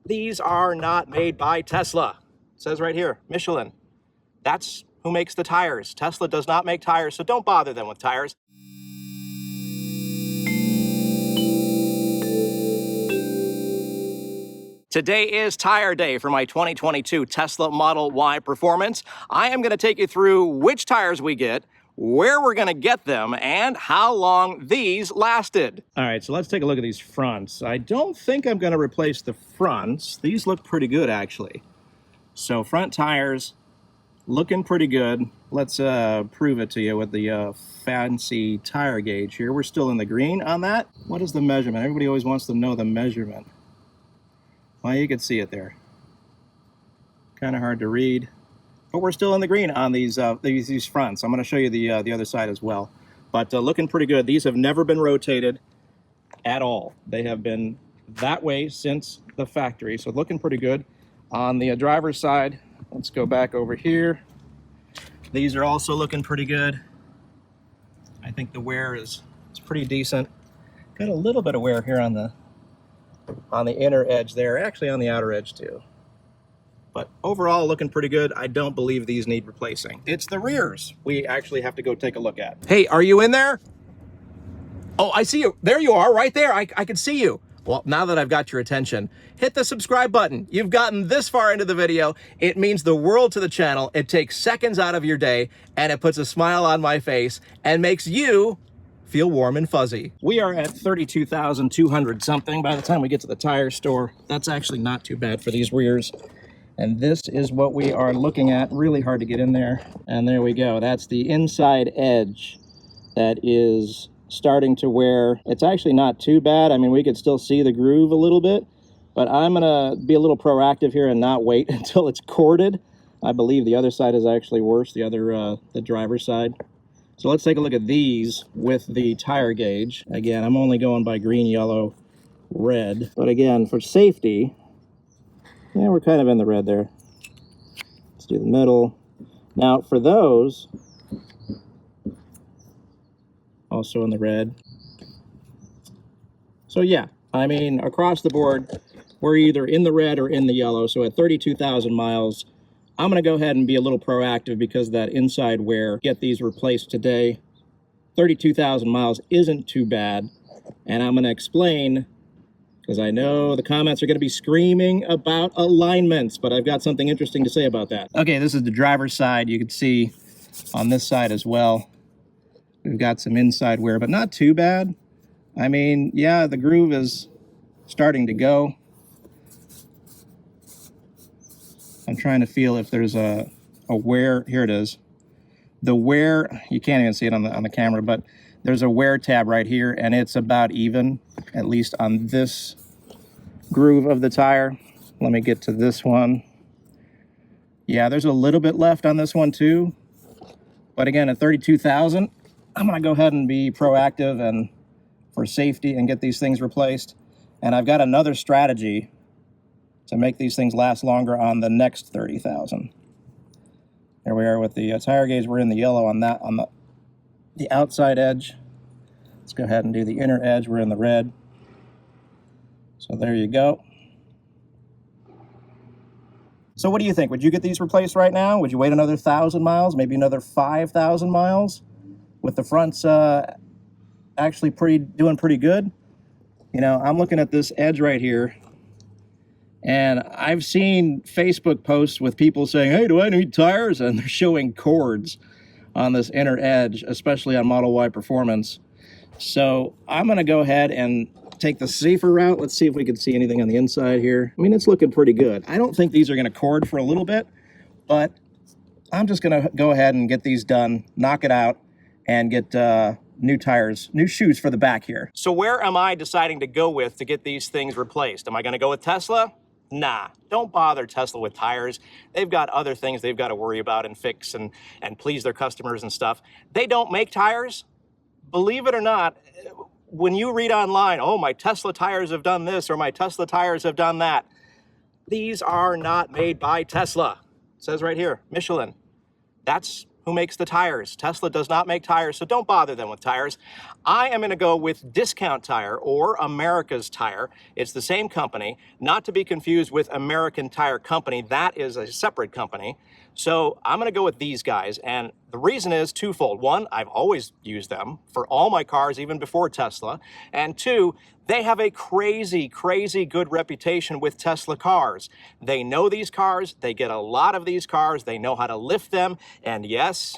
These are not made by Tesla. It says right here, Michelin. That's who makes the tires. Tesla does not make tires, so don't bother them with tires. Today is tire day for my 2022 Tesla Model Y Performance. I am going to take you through which tires we get, where we're going to get them, and how long these lasted. All right, so let's take a look at these fronts. I don't think I'm going to replace the fronts. These look pretty good, actually. So front tires looking pretty good. Let's prove it to you with the fancy tire gauge here. We're still in the green on that. What is the measurement? Everybody always wants to know the measurement. Well, you can see it there. Kind of hard to read, but we're still in the green on these fronts. I'm going to show you the other side as well. But looking pretty good. These have never been rotated at all. They have been that way since the factory. So looking pretty good. On the driver's side, let's go back over here. These are also looking pretty good. I think the wear is pretty decent. Got a little bit of wear here on the inner edge there, actually on the outer edge too. But overall looking pretty good. I don't believe these need replacing. It's the rears we actually have to go take a look at. Hey, are you in there? Oh, I see you. There you are, right there. I can see you. Well, now that I've got your attention, hit the subscribe button. You've gotten this far into the video. It means the world to the channel. It takes seconds out of your day, and it puts a smile on my face and makes you feel warm and fuzzy. We are at 32,200 something by the time we get to the tire store. That's actually not too bad for these rears. And this is what we are looking at. Really hard to get in there. And there we go. That's the inside edge that is starting to wear. It's actually not too bad. I mean, we could still see the groove a little bit, but I'm gonna be a little proactive here and not wait until it's corded. I believe the other side is actually worse, the driver's side. So let's take a look at these with the tire gauge. Again, I'm only going by green, yellow, red. But again, for safety, yeah, we're kind of in the red there. Let's do the middle. Now for those, also in the red. So yeah, I mean, across the board, we're either in the red or in the yellow. So at 32,000 miles, I'm going to go ahead and be a little proactive because that inside wear, get these replaced today. 32,000 miles isn't too bad. And I'm going to explain, because I know the comments are going to be screaming about alignments, but I've got something interesting to say about that. Okay, this is the driver's side. You can see on this side as well, we've got some inside wear, but not too bad. I mean, yeah, the groove is starting to go. I'm trying to feel if there's a wear. Here it is. The wear, you can't even see it on the camera, but there's a wear tab right here, and it's about even, at least on this groove of the tire. Let me get to this one. Yeah, there's a little bit left on this one too. But again, at 32,000, I'm gonna go ahead and be proactive and for safety and get these things replaced. And I've got another strategy to make these things last longer on the next 30,000. There we are with the tire gauge. We're in the yellow on that, on the outside edge. Let's go ahead and do the inner edge. We're in the red. So there you go. So what do you think? Would you get these replaced right now? Would you wait another 1,000 miles, maybe another 5,000 miles? With the fronts actually doing pretty good. You know, I'm looking at this edge right here, and I've seen Facebook posts with people saying, hey, do I need tires? And they're showing cords on this inner edge, especially on Model Y Performance. So I'm going to go ahead and take the safer route. Let's see if we can see anything on the inside here. I mean, it's looking pretty good. I don't think these are going to cord for a little bit, but I'm just going to go ahead and get these done, knock it out, and get new tires, new shoes for the back here. So where am I deciding to go with to get these things replaced? Am I going to go with Tesla? Nah, don't bother Tesla with tires. They've got other things they've got to worry about and fix and please their customers and stuff. They don't make tires. Believe it or not, when you read online, oh, my Tesla tires have done this or my Tesla tires have done that, these are not made by Tesla. It says right here, Michelin. That's who makes the tires. Tesla does not make tires, so don't bother them with tires. I am going to go with Discount Tire, or America's Tire. It's the same company, not to be confused with American Tire Company. That is a separate company. So I'm going to go with these guys, and the reason is twofold. One, I've always used them for all my cars, even before Tesla. And two, they have a crazy, crazy good reputation with Tesla cars. They know these cars, they get a lot of these cars, they know how to lift them, and yes,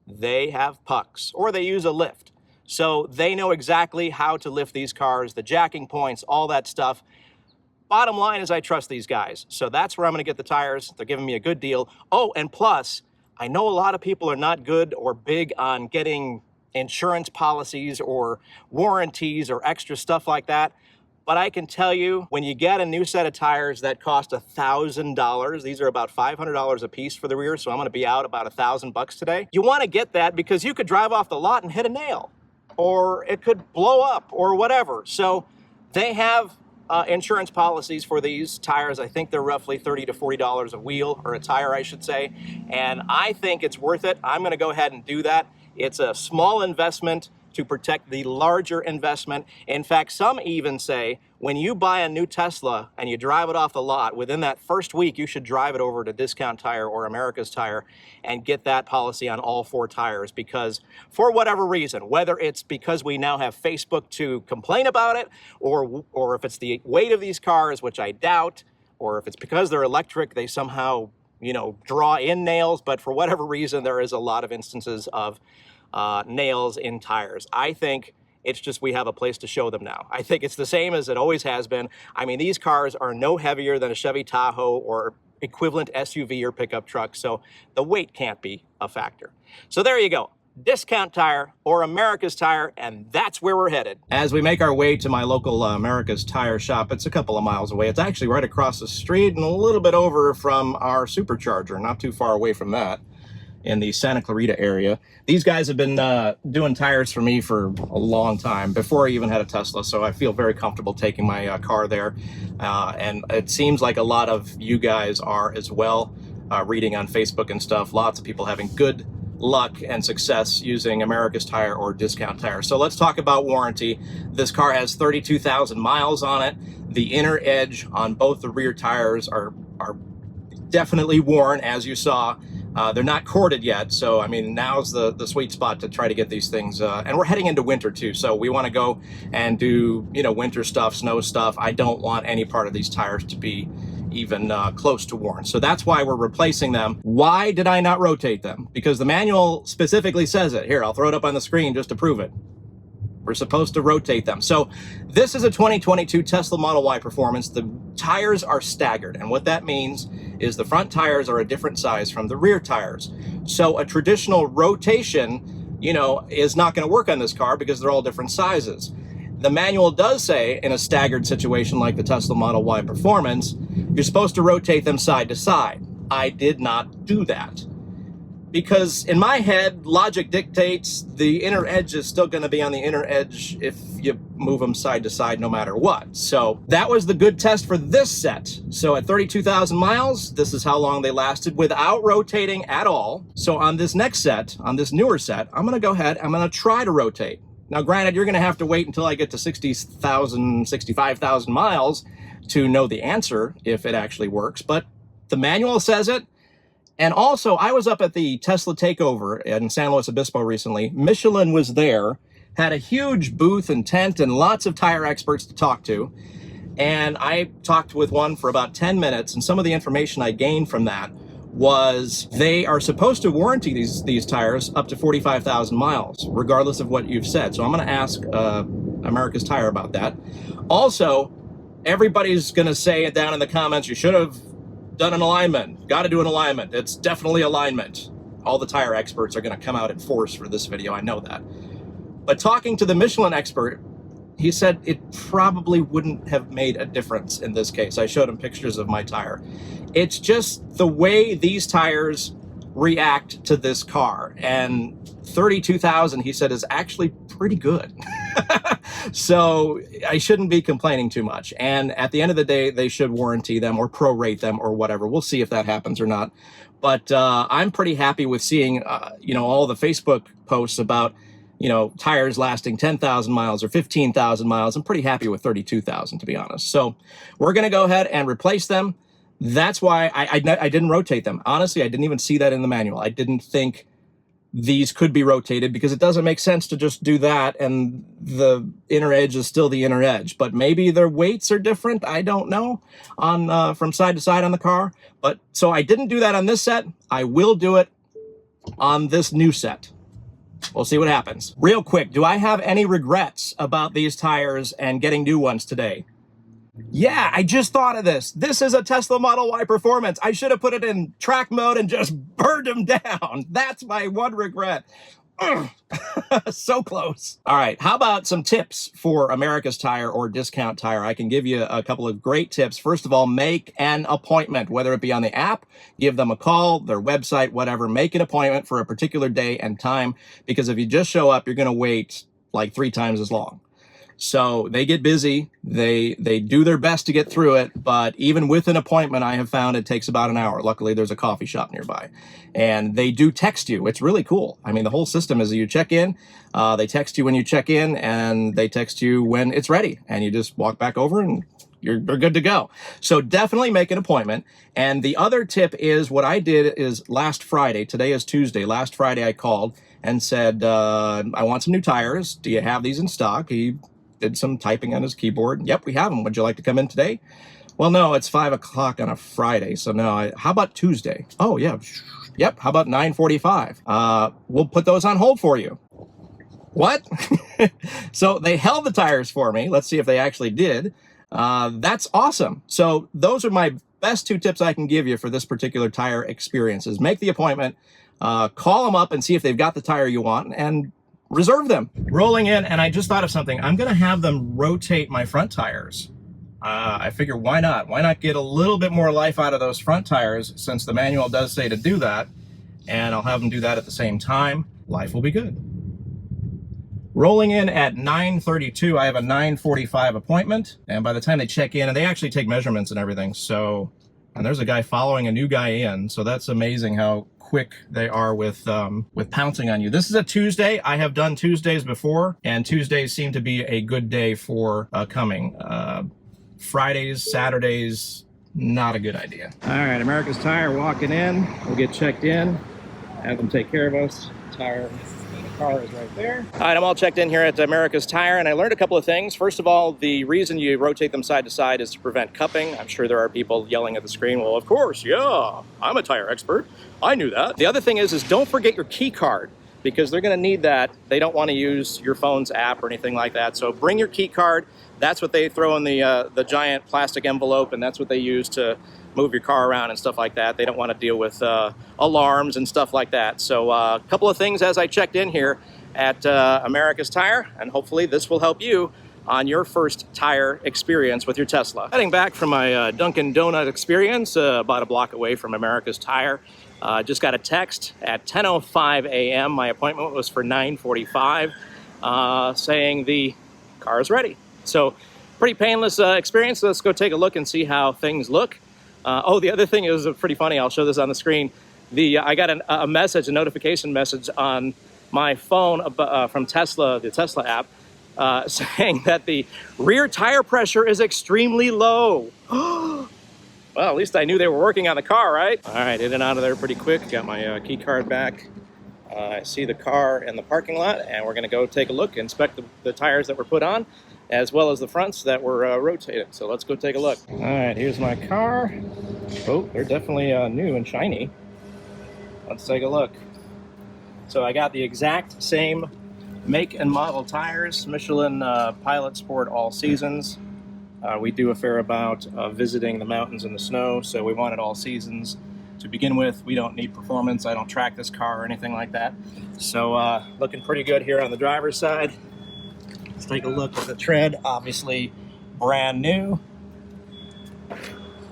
they have pucks, or they use a lift. So they know exactly how to lift these cars, the jacking points, all that stuff. Bottom line is I trust these guys. So that's where I'm going to get the tires. They're giving me a good deal. Oh, and plus, I know a lot of people are not good or big on getting insurance policies or warranties or extra stuff like that. But I can tell you, when you get a new set of tires that cost $1,000, these are about $500 a piece for the rear, so I'm going to be out about $1,000 today. You want to get that because you could drive off the lot and hit a nail, or it could blow up or whatever. So they have insurance policies for these tires. I think they're roughly $30 to $40 a wheel, or a tire, I should say. And I think it's worth it. I'm going to go ahead and do that. It's a small investment to protect the larger investment. In fact, some even say when you buy a new Tesla and you drive it off the lot, within that first week, you should drive it over to Discount Tire or America's Tire and get that policy on all 4 tires, because for whatever reason, whether it's because we now have Facebook to complain about it, or if it's the weight of these cars, which I doubt, or if it's because they're electric, they somehow, draw in nails, but for whatever reason, there is a lot of instances of nails in tires. I think it's just we have a place to show them now. I think it's the same as it always has been. I mean, these cars are no heavier than a Chevy Tahoe or equivalent SUV or pickup truck, so the weight can't be a factor. So there you go. Discount Tire or America's Tire, and that's where we're headed. As we make our way to my local America's Tire shop, it's a couple of miles away. It's actually right across the street and a little bit over from our Supercharger, not too far away from that, in the Santa Clarita area. These guys have been doing tires for me for a long time, before I even had a Tesla, so I feel very comfortable taking my car there. And it seems like a lot of you guys are as well, reading on Facebook and stuff. Lots of people having good luck and success using America's Tire or Discount Tire. So let's talk about warranty. This car has 32,000 miles on it. The inner edge on both the rear tires are definitely worn, as you saw. They're not corded yet, so I mean, now's the sweet spot to try to get these things. And we're heading into winter too, so we want to go and do winter stuff, snow stuff. I don't want any part of these tires to be even close to worn, so that's why we're replacing them. Why did I not rotate them? Because the manual specifically says it. Here, I'll throw it up on the screen just to prove it. We're supposed to rotate them. So this is a 2022 Tesla Model Y Performance. The tires are staggered, and what that means is the front tires are a different size from the rear tires. So a traditional rotation, is not going to work on this car because they're all different sizes. The manual does say in a staggered situation like the Tesla Model Y Performance, you're supposed to rotate them side to side. I did not do that, because in my head, logic dictates the inner edge is still going to be on the inner edge if you move them side to side no matter what. So that was the good test for this set. So at 32,000 miles, this is how long they lasted without rotating at all. So on this next set, on this newer set, I'm going to go ahead, I'm going to try to rotate. Now, granted, you're going to have to wait until I get to 60,000, 65,000 miles to know the answer if it actually works, but the manual says it. And also, I was up at the Tesla Takeover in San Luis Obispo recently. Michelin was there, had a huge booth and tent and lots of tire experts to talk to. And I talked with one for about 10 minutes, and some of the information I gained from that was they are supposed to warranty these tires up to 45,000 miles, regardless of what you've said. So I'm going to ask America's Tire about that. Also, everybody's going to say down in the comments, you should have done an alignment. Got to do an alignment. It's definitely alignment. All the tire experts are going to come out in force for this video. I know that. But talking to the Michelin expert, he said it probably wouldn't have made a difference in this case. I showed him pictures of my tire. It's just the way these tires react to this car. And 32,000, he said, is actually pretty good. So I shouldn't be complaining too much. And at the end of the day, they should warranty them or prorate them or whatever. We'll see if that happens or not. But I'm pretty happy with seeing, all the Facebook posts about, tires lasting 10,000 miles or 15,000 miles. I'm pretty happy with 32,000, to be honest. So we're going to go ahead and replace them. That's why I didn't rotate them. Honestly, I didn't even see that in the manual. I didn't think these could be rotated because it doesn't make sense to just do that and the inner edge is still the inner edge. But maybe their weights are different. I don't know on from side to side on the car. But so I didn't do that on this set. I will do it on this new set. We'll see what happens. Real quick, do I have any regrets about these tires and getting new ones today? Yeah, I just thought of this. This is a Tesla Model Y Performance. I should have put it in track mode and just burned them down. That's my one regret. So close. All right, how about some tips for America's Tire or Discount Tire? I can give you a couple of great tips. First of all, make an appointment, whether it be on the app, give them a call, their website, whatever. Make an appointment for a particular day and time, because if you just show up, you're going to wait like 3 times as long. So they get busy, they do their best to get through it, but even with an appointment, I have found it takes about an hour. Luckily, there's a coffee shop nearby. And they do text you. It's really cool. I mean, the whole system is you check in, they text you when you check in, and they text you when it's ready. And you just walk back over and you're good to go. So definitely make an appointment. And the other tip is what I did is last Friday, today is Tuesday, last Friday I called and said, I want some new tires. Do you have these in stock? He did some typing on his keyboard. Yep, we have them. Would you like to come in today? Well, no, it's 5 o'clock on a Friday. So no, how about Tuesday? Oh, yeah. Yep. How about 9:45? We'll put those on hold for you. What? So they held the tires for me. Let's see if they actually did. That's awesome. So those are my best 2 tips I can give you for this particular tire experience is make the appointment, call them up and see if they've got the tire you want, and reserve them. Rolling in, and I just thought of something. I'm going to have them rotate my front tires. I figure why not? Why not get a little bit more life out of those front tires, since the manual does say to do that, and I'll have them do that at the same time. Life will be good. Rolling in at 9:32, I have a 9:45 appointment, and by the time they check in, and they actually take measurements and everything, so, and there's a guy following a new guy in, so that's amazing how quick they are with pouncing on you. This is a Tuesday. I have done Tuesdays before, and Tuesdays seem to be a good day for coming. Fridays, Saturdays, not a good idea. All right, America's Tire walking in. We'll get checked in, have them take care of us. Car is right there. All right, I'm all checked in here at America's Tire, and I learned a couple of things. First of all, the reason you rotate them side to side is to prevent cupping. I'm sure there are people yelling at the screen, well, of course, yeah, I'm a tire expert. I knew that. The other thing is don't forget your key card, because they're gonna need that. They don't wanna use your phone's app or anything like that. So bring your key card. That's what they throw in the giant plastic envelope, and that's what they use to move your car around and stuff like that. They don't want to deal with alarms and stuff like that. So a couple of things as I checked in here at America's Tire, and hopefully this will help you on your first tire experience with your Tesla. Heading back from my Dunkin' Donut experience, about a block away from America's Tire. Just got a text at 10:05 a.m. My appointment was for 9:45, saying the car is ready. So pretty painless experience. Let's go take a look and see how things look. Oh, the other thing is pretty funny. I'll show this on the screen. I got a message, a notification message on my phone from Tesla, the Tesla app, saying that the rear tire pressure is extremely low. Well, at least I knew they were working on the car, right? All right, in and out of there pretty quick. Got my key card back. I see the car in the parking lot, and we're gonna go take a look, inspect the tires that were put on, as well as the fronts that were rotated. So let's go take a look. All right, here's my car. Oh, they're definitely new and shiny. Let's take a look. So I got the exact same make and model tires, Michelin Pilot Sport All Seasons. We do a fair amount of visiting the mountains and the snow, so we wanted all seasons to begin with. We don't need performance. I don't track this car or anything like that. So looking pretty good here on the driver's side. Let's take a look at the tread, obviously brand new.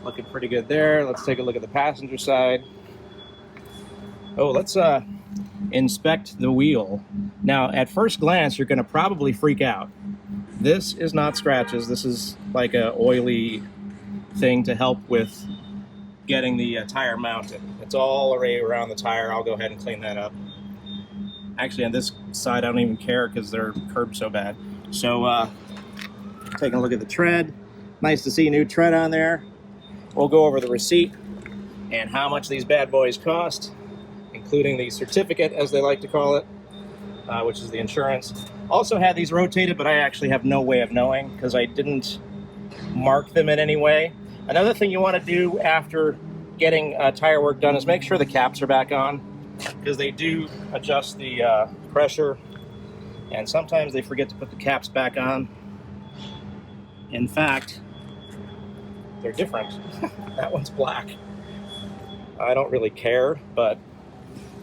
Looking pretty good there. Let's take a look at the passenger side. Oh, let's inspect the wheel. Now, at first glance, you're gonna probably freak out. This is not scratches. This is like a oily thing to help with getting the tire mounted. It's all already around the tire. I'll go ahead and clean that up. Actually, on this side, I don't even care because they're curbed so bad. So, taking a look at the tread. Nice to see new tread on there. We'll go over the receipt and how much these bad boys cost, including the certificate, as they like to call it, which is the insurance. Also had these rotated, but I actually have no way of knowing because I didn't mark them in any way. Another thing you want to do after getting tire work done is make sure the caps are back on, because they do adjust the pressure, and sometimes they forget to put the caps back on. In fact, they're different. That one's black. I don't really care, but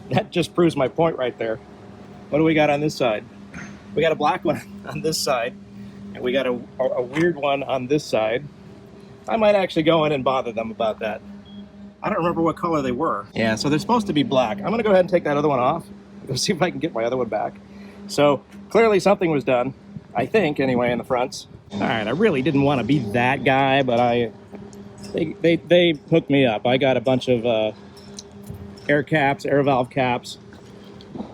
that just proves my point right there. What do we got on this side? We got a black one on this side, and we got a weird one on this side. I might actually go in and bother them about that. I don't remember what color they were. Yeah, so they're supposed to be black. I'm gonna go ahead and take that other one off. Go see if I can get my other one back. So clearly something was done, I think, anyway, in the fronts. All right, I really didn't want to be that guy, but they hooked me up. I got a bunch of air caps, air valve caps.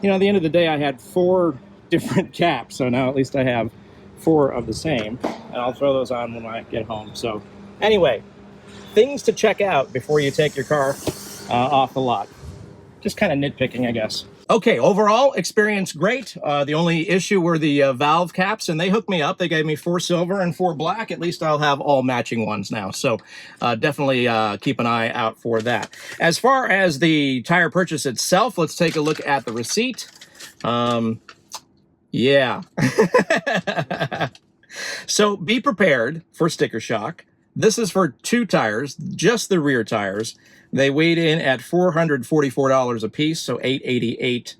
You know, at the end of the day, I had 4 different caps, so now at least I have 4 of the same, and I'll throw those on when I get home. So anyway, things to check out before you take your car off the lot. Just kind of nitpicking, I guess. Okay, overall, experience great. The only issue were the valve caps, and they hooked me up. They gave me 4 silver and 4 black. At least I'll have all matching ones now. So definitely keep an eye out for that. As far as the tire purchase itself, let's take a look at the receipt. Yeah. So be prepared for sticker shock. This is for 2 tires, just the rear tires. They weighed in at $444 a piece, so $888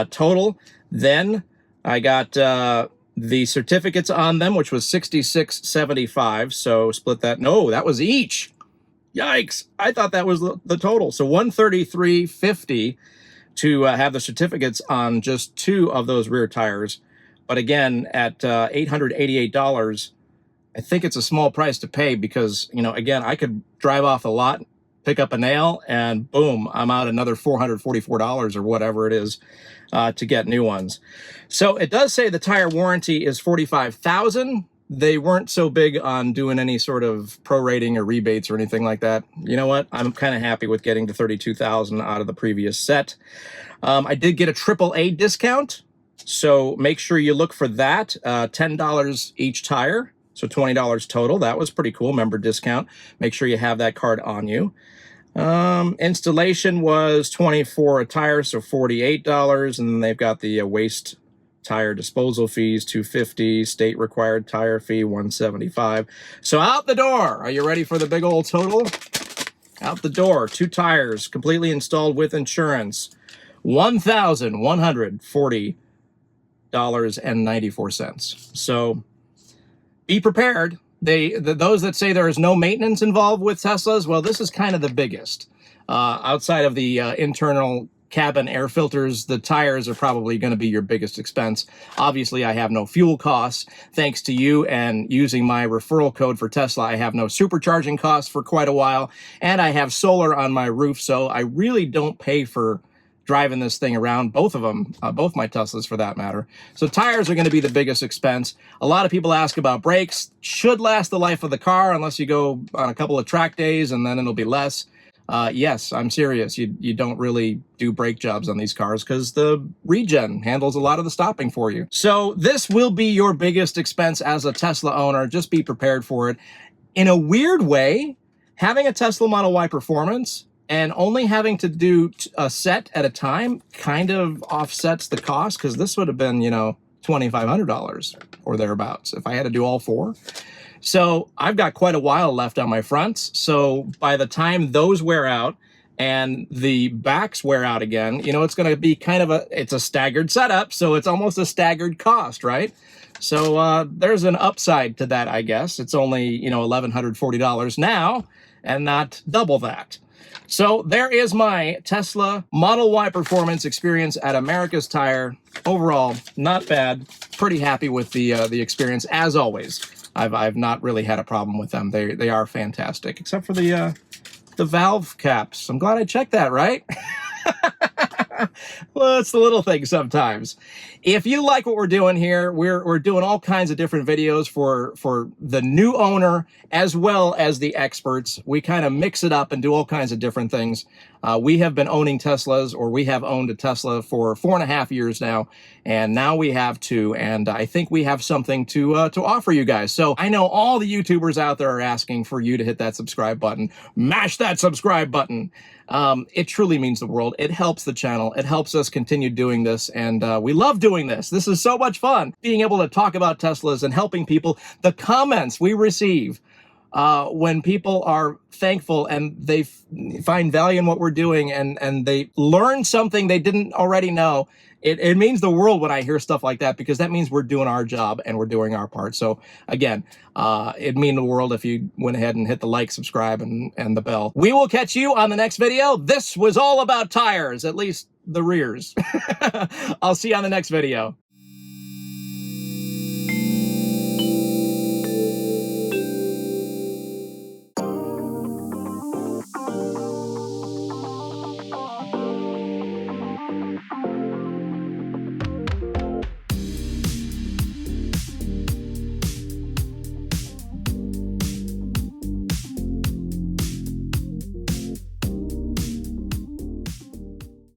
total. Then I got the certificates on them, which was $66.75. So split that. No, that was each. Yikes! I thought that was the total. So $133.50 to have the certificates on just 2 of those rear tires. But again, at $888, I think it's a small price to pay because, you know, again, I could drive off the lot, pick up a nail, and boom, I'm out another $444 or whatever it is to get new ones. So it does say the tire warranty is $45,000. They weren't so big on doing any sort of prorating or rebates or anything like that. You know what? I'm kind of happy with getting the $32,000 out of the previous set. I did get a AAA discount, so make sure you look for that. $10 each tire, so $20 total. That was pretty cool. Member discount. Make sure you have that card on you. Installation was $24 a tire, so $48, and then they've got the waste tire disposal fees, $250, state required tire fee, $175. So out the door. Are you ready for the big old total? Out the door, 2 tires, completely installed with insurance, $1,140.94. So be prepared. Those that say there is no maintenance involved with Teslas, well, this is kind of the biggest. Outside of the internal cabin air filters, the tires are probably going to be your biggest expense. Obviously, I have no fuel costs. Thanks to you and using my referral code for Tesla, I have no supercharging costs for quite a while, and I have solar on my roof, so I really don't pay for driving this thing around, both of them, both my Teslas for that matter. So tires are going to be the biggest expense. A lot of people ask about brakes. Should last the life of the car unless you go on a couple of track days and then it'll be less. Yes, I'm serious. You don't really do brake jobs on these cars because the regen handles a lot of the stopping for you. So this will be your biggest expense as a Tesla owner. Just be prepared for it. In a weird way, having a Tesla Model Y Performance and only having to do a set at a time kind of offsets the cost, because this would have been, you know, $2,500 or thereabouts if I had to do all 4. So I've got quite a while left on my fronts. So by the time those wear out and the backs wear out again, you know, it's going to be kind of it's a staggered setup. So it's almost a staggered cost, right? So there's an upside to that, I guess. It's only, you know, $1,140 now and not double that. So there is my Tesla Model Y performance experience at America's Tire. Overall, not bad. Pretty happy with the experience as always. I've not really had a problem with them. They are fantastic, except for the valve caps. I'm glad I checked that, right? Well, it's the little things sometimes. If you like what we're doing here, we're doing all kinds of different videos for the new owner as well as the experts. We kind of mix it up and do all kinds of different things. We have been owning Teslas, or we have owned a Tesla for 4.5 years now, and now we have 2, and I think we have something to offer you guys. So I know all the YouTubers out there are asking for you to hit that subscribe button. Mash that subscribe button. It truly means the world. It helps the channel. It helps us continue doing this, and we love doing this. This is so much fun, being able to talk about Teslas and helping people. The comments we receive when people are thankful and they find value in what we're doing, and they learn something they didn't already know, it means the world when I hear stuff like that, because that means we're doing our job and we're doing our part. So again, it'd mean the world if you went ahead and hit the like, subscribe, and the bell. We will catch you on the next video. This was all about tires, at least the rears. I'll see you on the next video.